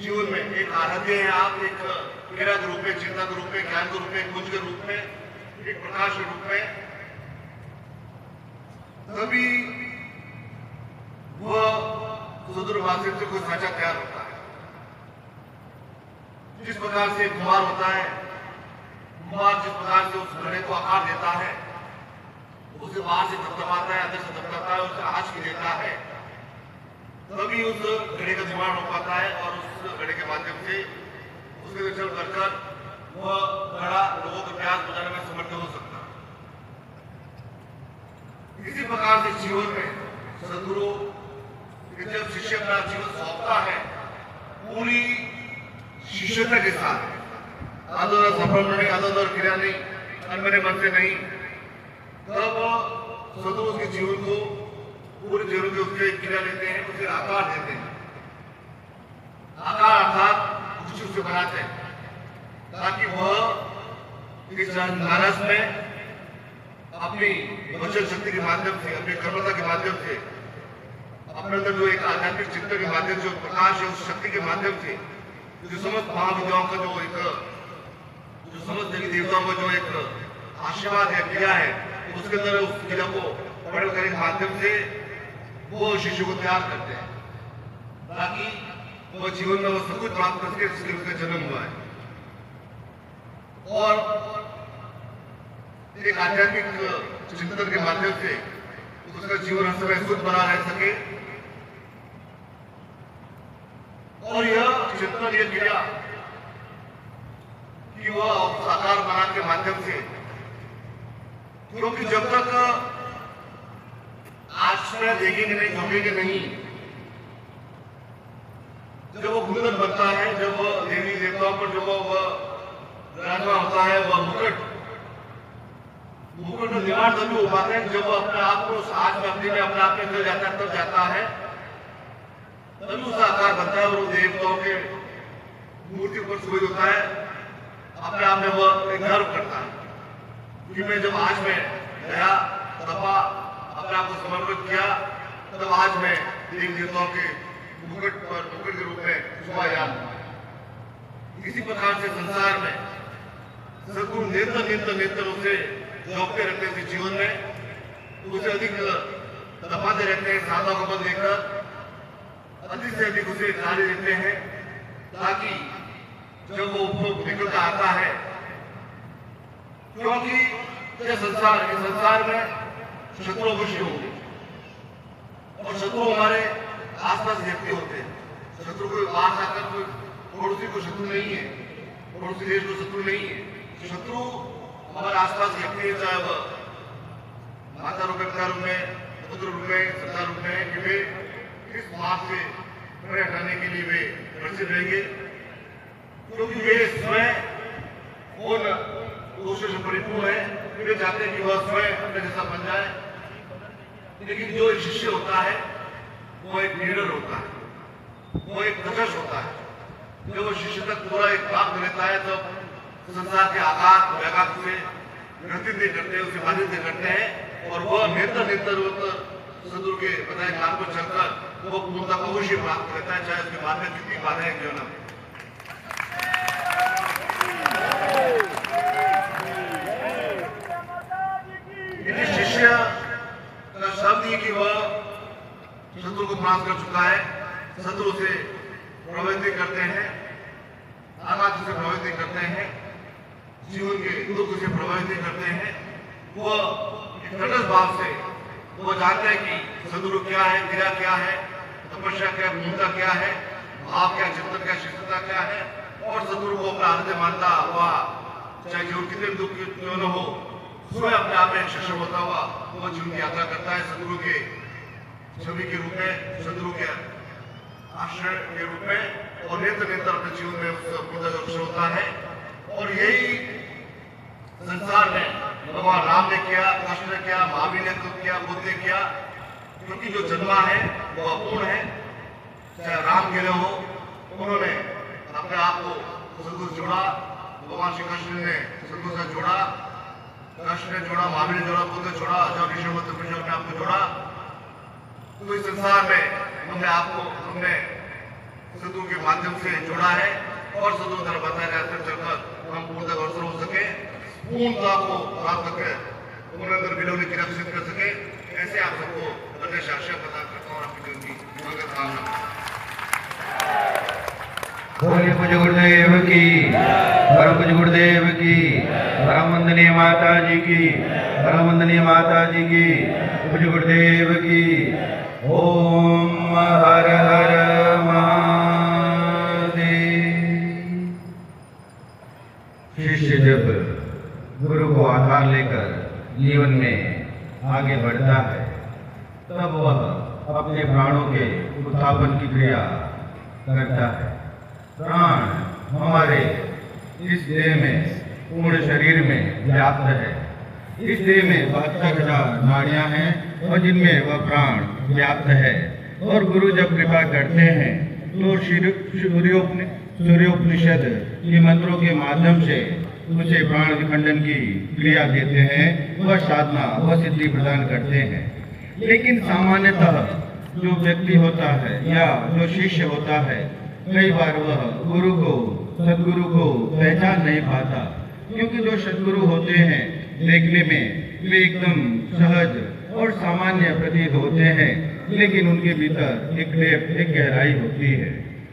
जीवन में एक आराध्य है आप, एक क्रिया के रूप में, चिंता के रूप में, ज्ञान के रूप में, कुंज के रूप में, एक प्रकाश के रूप में, तभी वह सुदूर वासित से कोई साझा तैयार होता है। जिस प्रकार से कुम्हार होता है, कुम्हार जिस प्रकार से उस घड़े को आकार देता है, उसे बाहर से थपथपाता है, अंदर से थपथपाता है, उसे आज की देता है, तभी उस घड़े का निर्माण हो पाता है और उस घड़े के माध्यम से उसके चल कर वह घड़ा लोगों को प्यास बुझाने में समर्थ हो सकता है। इसी प्रकार से जीवन में सदगुरु जब शिष्य अपना जीवन सौंपता है पूरी शिष्यता के साथ, आदर सफल नहीं, आदर क्रिया नहीं, अनमने मन से नहीं, तब सदगुरु उसके जीवन को पूरे जीवन के उसके क्रिया लेते हैं, उसे आकार देते हैं। आकार अर्थात कुछ उसे बनाते हैं ताकि वह इस मानस में अपनी वचन शक्ति के माध्यम से, अपनी कर्मता के माध्यम से, अपने अंदर जो एक आध्यात्मिक चिंतन के माध्यम से, प्रकाश है उस शक्ति के माध्यम से, जो समस्त महाविद्याओं का जो समस्त देवी देवताओं का जो एक आशीर्वाद है, क्रिया है, उसके अंदर उस क्रिया को पढ़ करने के माध्यम से वो शिष्य को तैयार करते हैं ताकि वो जीवन में वो सब कुछ प्राप्त करके जिसके उसका जन्म हुआ है। और एक आध्यात्मिक चिंतन के माध्यम से उसका जीवन हर समय शुद्ध बना रह सके। और यह चिंतन, यह क्रिया कि वह साकार बना के माध्यम से, क्योंकि जब तक आश्रय देखेंगे नहीं, झोंकेंगे नहीं, जब वो कुंदन बनता है, जब वह देवी देवताओं पर जब वह विराजमान होता है, वह मुकुट का निर्माण तभी हो पाता है जब वो अपने आप को आज में अपने आप के अंदर जाता है, तब जाता है, तभी उसका आकार बनता है और वो देवताओं के मूर्ति पर सुबह होता है, अपने आप में वह एक गर्व करता है कि मैं जब आज में गया, तपा, अपने आप को समर्पित किया, तब आज मैं देवी देवताओं के मुकुट के रूप में शोभायान। इसी प्रकार से संसार में सदगुरु निरंतर उसे जोड़ते रहते हैं जीवन में, उसे अधिक तपाते रहते हैं, साधना को बल देकर अधिक से अधिक उसे कार्य देते हैं, ताकि जब वो उपभोग निकलता आता है, क्योंकि ये संसार में शत्रु अवश्य होंगे और शत्रु हमारे आसपास व्यक्ति होते हैं। शत्रु कोई पास आकर कोई पड़ोसी को शत्रु नहीं है, पड़ोसी देश को शत्रु नहीं है। शत्रु हमारे आसपास व्यक्ति है, चाहे वह माता रूप में, पिता रूप में, पुत्र रूप में, सत्ता रूप में, कि वे इस मार्ग से हमें हटाने के लिए वे प्रसिद्ध रहेंगे, क्योंकि वे स्वयं उन दोषों से परिपूर्ण है। वे चाहते हैं कि वह स्वयं अपने जैसा बन जाए, लेकिन जो शिष्य होता है वो एक लीडर होता है, वो एक कचश होता है। जब वो शिष्य तक पूरा एक प्राप्त लेता है, तब संसार के आघात व्याघात से ग्रसित नहीं करते, उसे बाधित नहीं करते हैं, और वह निरंतर सदगुरु के बताए मार्ग पर चलकर वो पूर्णता को अवश्य प्राप्त करता है, चाहे उसके बाद में कितनी बाधाएं क्यों न। शिष्य का शब्द ही कि वह शत्रु को परास्त कर चुका है, शत्रु से प्रवृत्ति करते हैं, आघात से प्रवृत्ति करते हैं, जीवन के दुख से प्रवृत्ति करते हैं। वो तटस्थ भाव से वो जानते हैं कि सदगुरु क्या है, क्रिया क्या है, तपस्या क्या, भूमिका क्या है, भाव क्या, चिंतन क्या, शिष्टता क्या है, और सदगुरु को अपना हृदय मानता हुआ, चाहे जीवन कितने दुख क्यों न हो, स्वयं अपने आप में शिष्य होता हुआ वो जीवन की यात्रा करता है सदगुरु के छवि के रूप में, सदगुरु के आश्रय के रूप में, और निरंतर अपने जीवन में उस होता है। और यही संसार में भगवान राम ने किया, कृष्ण ने किया, महावीर ने किया, बुद्ध ने किया, क्योंकि जो जन्मा है वो अपूर्ण है। चाहे राम के लिए हो, उन्होंने अपने आप को सदगुरु से जोड़ा, भगवान श्री कृष्ण ने सदगुरु से जोड़ा, कृष्ण ने जोड़ा, महावीर ने जोड़ा, बुद्ध ने जोड़ा, जब ऋषि ने आपको जोड़ा। तो इस संसार में हमने सदगुरु के माध्यम से जोड़ा है, और सदगुरु द्वारा बताया गया चलकर हम पूर्णतः अवसर हो सके, पूर्णता को प्राप्त कर उन्हें अंदर विलोनी क्रिया सिद्ध कर सके। ऐसे आप सबको गणेश आशय प्रदान करता हूँ और आपकी जीवन की मंगल कामना। बोलिए पूज्य गुरुदेव की, परम पूज्य गुरुदेव की, परम वंदनीय माता जी की, परम वंदनीय माता जी की, पूज्य गुरुदेव की। ओम हर हर महादेव। शिष्य जब गुरु को आधार लेकर जीवन में आगे बढ़ता है, तब वह अपने प्राणों के उत्थापन की क्रिया करता है। प्राण हमारे इस देह में, पूर्ण शरीर में व्याप्त है। इस देह में 72,000 नाड़ियां हैं और जिनमें वह प्राण व्याप्त है। और गुरु जब कृपा करते हैं तो सूर्योपनिषद के मंत्रों के माध्यम से उसे प्राण विखंडन की क्रिया देते हैं, वह साधना, वह सिद्धि प्रदान करते हैं। लेकिन सामान्यतः जो व्यक्ति होता है या जो शिष्य होता है, कई बार वह सदगुरु को पहचान नहीं पाता, क्योंकि जो सदगुरु होते हैं देखने में वे एकदम सहज और सामान्य प्रतीत होते हैं, लेकिन उनके भीतर एक डेप्थ, एक गहराई होती है।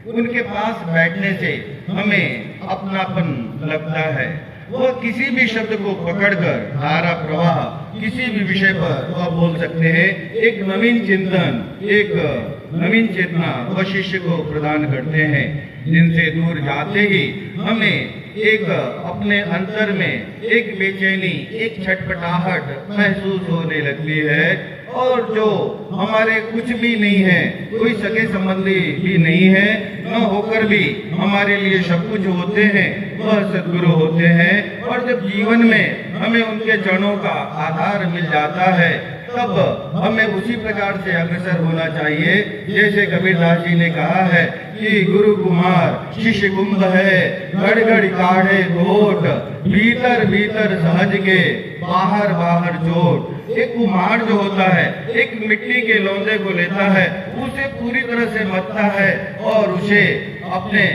उनके पास बैठने से हमें अपनापन लगता है। वह किसी भी शब्द को पकड़कर धारा प्रवाह किसी भी विषय पर वह बोल सकते हैं। एक नवीन चिंतन, एक नवीन चेतना वह शिष्य को प्रदान करते हैं, जिनसे दूर जाते ही हमें एक अपने अंतर में एक बेचैनी, एक छटपटाहट महसूस होने लगती है। और जो हमारे कुछ भी नहीं है, कोई सगे संबंधी भी नहीं है, न होकर भी हमारे लिए सब कुछ होते हैं, वह सद्गुरु होते हैं। और जब जीवन में हमें उनके चरणों का आधार मिल जाता है, तब हमें उसी प्रकार से अग्रसर होना चाहिए जैसे कबीरदास जी ने कहा है कि गुरु कुमार शिष्य कुंभ है, घड़ घड़ काढ़े घोट, भीतर भीतर सहज के, बाहर बाहर चोट। एक कुम्हार जो होता है, एक मिट्टी के लौंदे को लेता है, उसे पूरी तरह से मथता है और उसे अपने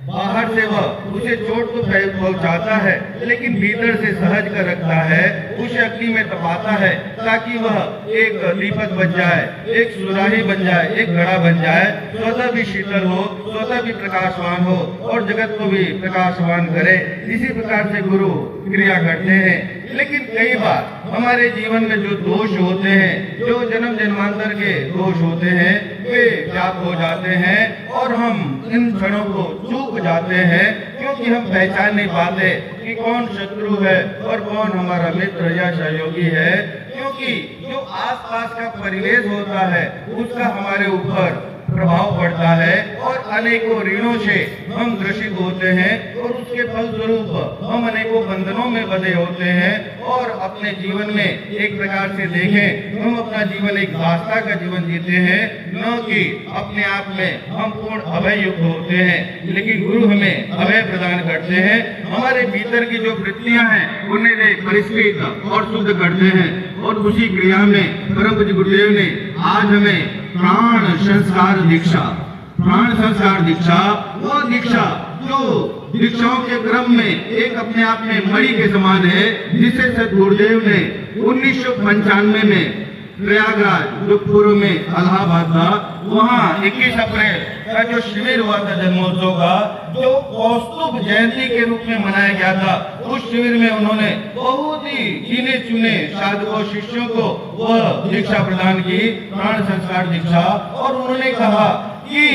बाहर से वह उसे चोट तो पहुंचाता है, लेकिन भीतर से सहज कर रखता है, उसे अग्नि में तपाता है ताकि वह एक दीपक बन जाए, एक सुराही बन जाए, एक घड़ा बन जाए, स्वतः भी शीतल हो, स्वतः भी प्रकाशवान हो और जगत को भी प्रकाशवान करे। इसी प्रकार से गुरु क्रिया करते हैं। लेकिन कई बार हमारे जीवन में जो दोष होते हैं, जो जन्म जन्मांतर के दोष होते हैं, वे व्याप्त हो जाते हैं और हम इन क्षणों को चूक जाते हैं, क्योंकि हम पहचान नहीं पाते कि कौन शत्रु है और कौन हमारा मित्र या सहयोगी है। क्योंकि जो आसपास का परिवेश होता है, उसका हमारे ऊपर प्रभाव पड़ता है और अनेकों ऋणों से हम ग्रसित होते हैं और उसके फलस्वरूप हम अनेकों बंधनों में बंधे होते हैं। और अपने जीवन में एक प्रकार से देखें तो हम अपना जीवन एक दास्ता का जीवन जीते हैं, न कि अपने आप में हम पूर्ण अभय युक्त होते हैं। लेकिन गुरु हमें अभय प्रदान करते हैं, हमारे भीतर की जो वृत्तियां हैं उन्हें वे परिष्कृत और शुद्ध करते हैं। और उसी क्रिया में परम पूज्य गुरुदेव ने आज हमें प्राण संस्कार दीक्षा, प्राण संस्कार दीक्षा, वो दीक्षा जो दीक्षाओं के क्रम में एक अपने आप में मणि के समान है, जिसे सद्गुरुदेव ने 1995 में प्रयागराज जो पूर्व में इलाहाबाद था, वहाँ 21 अप्रैल का जो शिविर हुआ था जन्मोत्सव का, जो कौस्तुभ जयंती के रूप में मनाया गया था, उस शिविर में उन्होंने बहुत ही गिने चुने साधुओं शिष्यों को वह दीक्षा प्रदान की, प्राण संस्कार दीक्षा। और उन्होंने कहा कि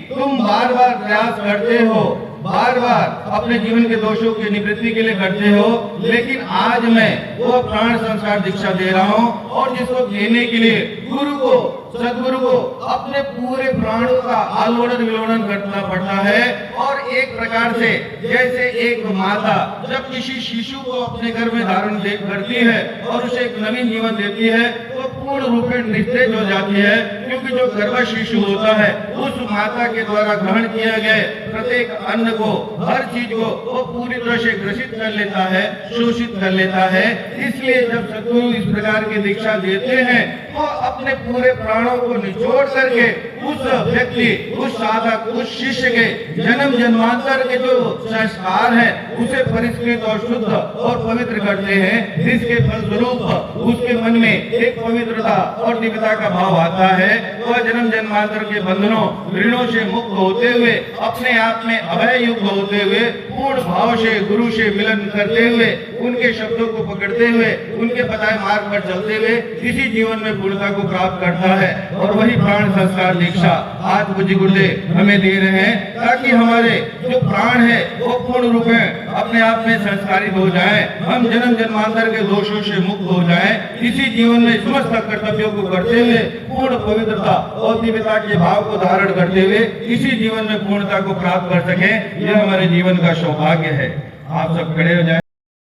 तुम बार बार प्रयास करते हो, बार बार अपने जीवन के दोषों की निवृत्ति के लिए करते हो, लेकिन आज मैं वो प्राण संस्कार दीक्षा दे रहा हूँ और जिसको देने के लिए गुरु को, सदगुरु को अपने पूरे प्राणों का आलोड़न विलोड़न करना पड़ता है। और एक प्रकार से जैसे एक माता जब किसी शिशु को अपने घर में धारण करती है और उसे एक नवीन जीवन देती है, तो पूर्ण रूप में निस्तेज हो जाती है, क्योंकि जो गर्भ शिशु होता है उस माता के द्वारा ग्रहण किया गया प्रत्येक अन्न को, हर चीज को वो पूरी तरह से ग्रसित कर लेता है, शोषित कर लेता है। इसलिए जब सद्गुरु इस प्रकार की दीक्षा देते हैं तो अपने पूरे प्राणों को निचोड़ करके उस व्यक्ति, उस साधक, उस शिष्य के जन्म जन्मांतर के जो संस्कार है उसे परिष्कृत और शुद्ध और पवित्र करते हैं, जिसके फलस्वरूप उसके मन में एक पवित्रता और दिव्यता का भाव आता है। वह जन्म जन्मांतर के बंधनों, ऋणों से मुक्त होते हुए, अपने आप में अभय युक्त होते हुए, पूर्ण भाव से गुरु से मिलन करते हुए, उनके शब्दों को पकड़ते हुए, उनके बताए मार्ग पर चलते हुए इसी जीवन में पूर्णता को प्राप्त करता है। और वही प्राण संस्कार दीक्षा आज पूज्य गुरुदेव हमें दे रहे हैं, ताकि हमारे जो प्राण है वो पूर्ण रूप में अपने आप में संस्कारित हो जाए, हम जन्म जन्मांतर के दोषों से मुक्त हो जाए, इसी जीवन में समस्त कर्तव्यों को करते हुए पूर्ण पवित्रता और दिव्यता के भाव को धारण करते हुए इसी जीवन में पूर्णता को प्राप्त कर सके। यह हमारे जीवन का सौभाग्य है। आप सब खड़े हो जाए।